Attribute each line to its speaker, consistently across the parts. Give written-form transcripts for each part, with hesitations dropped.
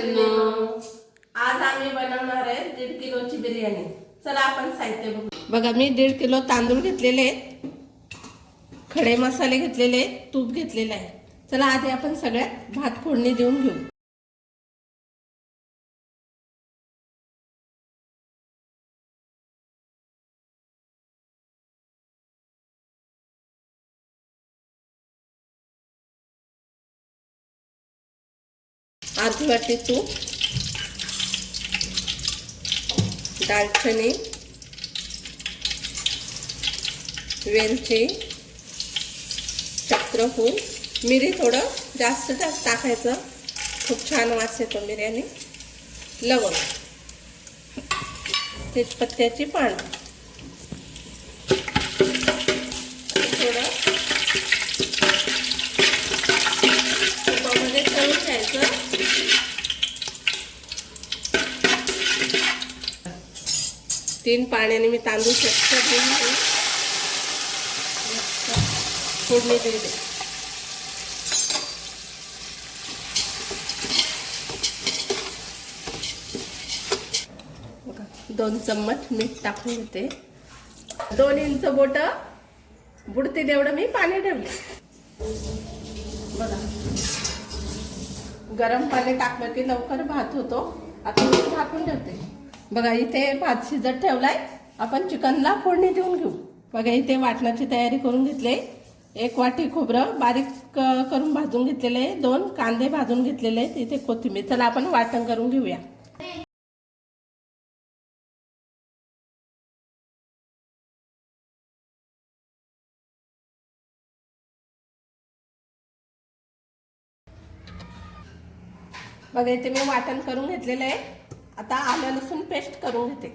Speaker 1: मैत्रिणींनो, आज आम्ही बनवणार आहे 1.5 किलोची बिर्याणी. चला आपण साहित्य बघू. बघा मी 1.5 किलो तांदूळ घेतलेले आहेत, खडे मसाले घेतलेले आहेत, तूप घेतलेले आहे. चला आधी आपण सगळ्यात भात फोडणी देऊन घेऊ. अर्धी वाटी तूप, दालचिनी, वेलची, चक्रफूल, मिरी थोडं जास्त टाकायचं, खूप छान वास येतो बिर्याणी. लवंग, तेजपत्त्याची पान, थोडं तुपामध्ये तळून घ्यायचं. 3 पाण्याने मी तांदूळ स्वच्छ धुवून फोडणी दिली. बघा 2 चम्मच मीठ टाकून घेते. 2 इंच बोट बुडतील एवढं मी पाणी ठेवले. बघा गरम पाणी टाकलं की लवकर भात होतो. आता मी झाकून ठेवते. बघा इथे भात शिजत ठेवलाय. आपण चिकनला फोडणी देऊन घेऊ. बघा इथे वाटणाची तयारी करून घेतली. 1 वाटी खोबरं बारीक करून भाजून घेतलेले आहे. 2 कांदे भाजून घेतलेले आहेत. इथे कोथिंबीर. चला आपण वाटण करून घेऊया. बघा इथे मी वाटण करून घेतलेलं आहे. आता आलं लसूण पेस्ट करून घेते.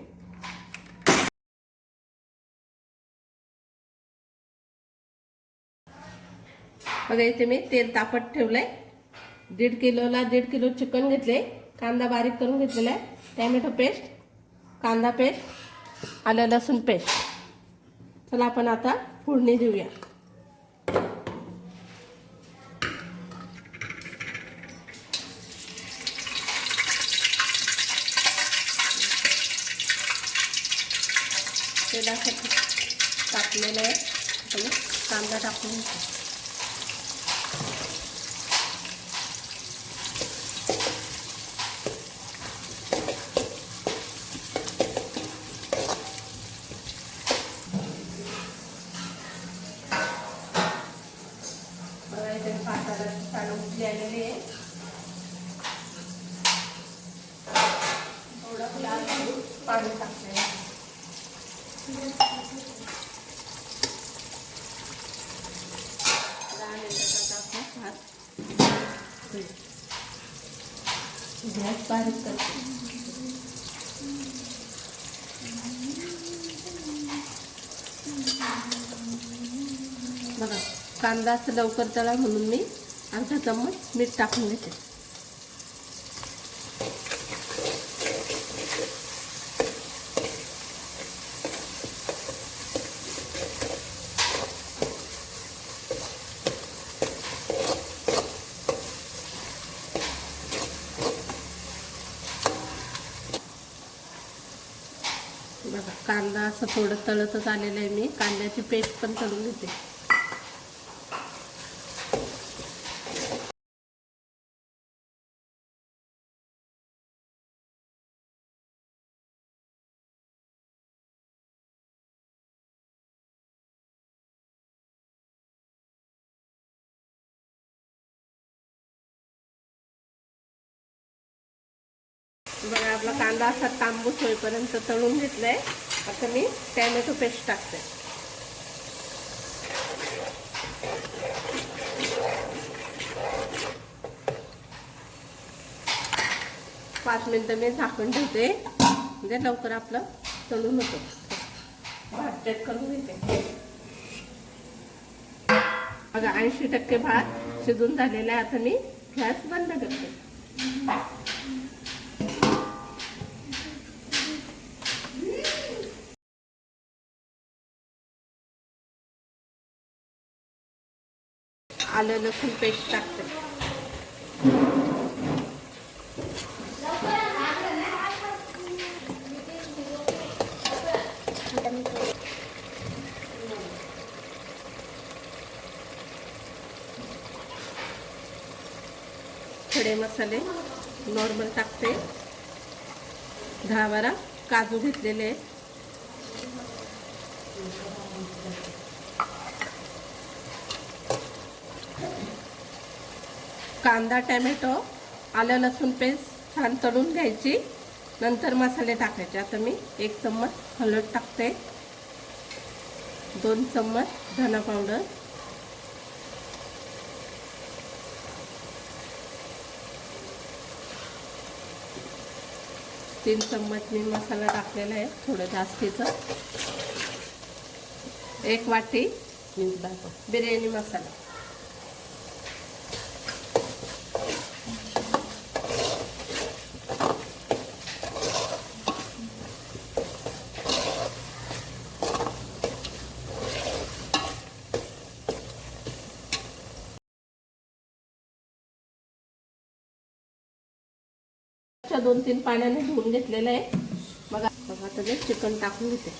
Speaker 1: बघा इथे मी तेल तापत ठेवलंय. 1.5 किलोला 1.5 किलो चिकन घेतले. कांदा बारीक करून घेतलेला आहे. टॅमॅटो पेस्ट, कांदा पेस्ट, आलं लसूण पेस्ट. चला आपण आता फोडणी देऊया. तेलासाठी टाकलेलं आहे. आपण कांदा टाकून घेतो. भाताला छान उकळी आलेली आहे. थोडं लाल पाणी टाकले. गॅस बारीक करते. बघा कांदा लवकर तळा म्हणून मी अर्धा चम्मच मीठ टाकून घेते. बघा कांदा असं थोडं तळतच आलेलं आहे. मी कांद्याची पेस्ट पण तळून घेते. बघा आपला कांदा असा तांबूस होईपर्यंत तळून घेतलाय. आता मी टॅमॅटो पेस्ट टाकते. पाच मिनिटं मी झाकण ठेवते, म्हणजे लवकर आपलं तळून होतं. भात चेक करून घेते. बघा 80% भात शिजून झालेला आहे. आता मी गॅस बंद करते. आलं लसूण पेस्ट टाकते. खडे मसाले नॉर्मल टाकते. 10-12 काजू घेतलेले आहेत. कांदा, टॅमॅटो, आलं लसूण पेस्ट छान तळून घ्यायची. नंतर मसाले टाकायचे. आता मी 1 चम्मच हळद टाकते, 2 चम्मच धना पावडर, 3 चम्मच मी मसाला टाकलेला आहे थोडं जास्तीचं. 1 वाटी बिर्याणी मसाला. च्या 2-3 पाण्याने धुवून घेतलेलं आहे. बघा आता ते चिकन टाकून घेते.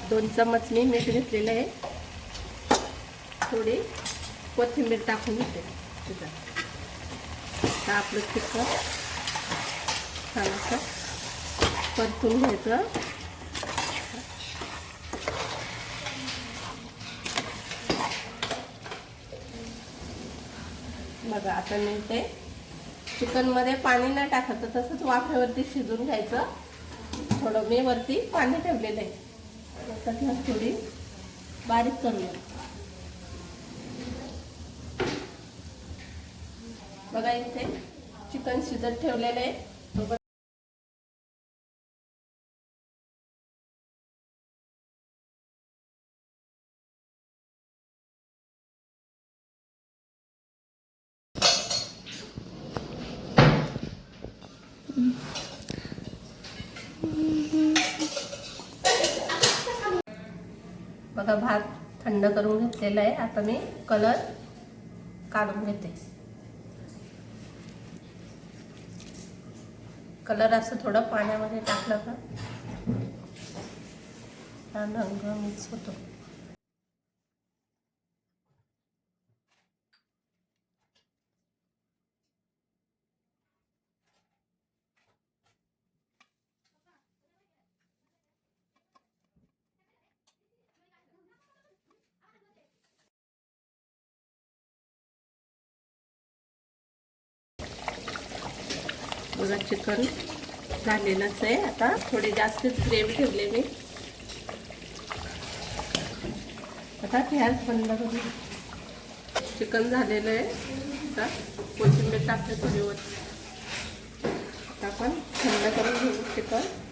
Speaker 1: दोन चम्मच मी मीठ घेतलेलं आहे. थोडी कोथिंबीर टाकून घेते. आता आपलं चिकन छान असं परतून घ्यायचं. बघा आता मी ते चिकनमध्ये पाणी नाही टाकायचं, तसंच वाफेवरती शिजून घ्यायचं. थोडं मी वरती पाणी ठेवलेलं आहे. आता थोडी बारीक करूया. बघा इथे चिकन शिजत ठेवलेलं आहे. बघा भात थंड करून घेतलेला आहे. आता मी कलर काढून घेते. कलर असं थोडं पाण्यामध्ये टाकलं का छान रंग मिक्स होतो. बघा चिकन झालेलंच आहे. आता थोडी जास्तच ग्रेव्ही ठेवले मी. आता गॅस बंद करून चिकन झालेलं आहे. आता कोथिंबीर टाकते थोडी वर. आता आपण थंड करून घेऊ चिकन.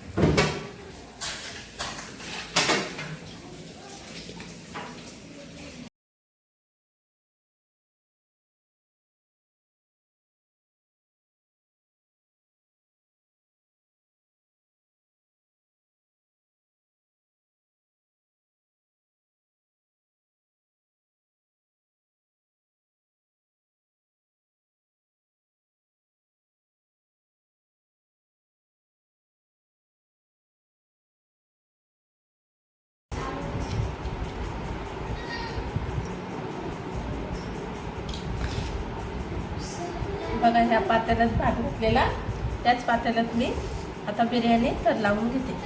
Speaker 1: बघा ह्या पातेल्यात भात घातलेला, त्याच पातेल्यात मी आता बिर्याणी तर लावून घेते.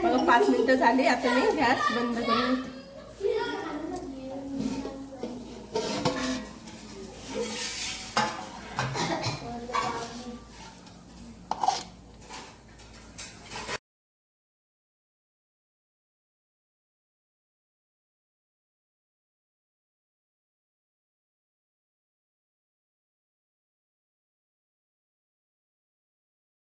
Speaker 1: बघा 5 मिनिटं झाली. आता मी गॅस बंद करून घेते.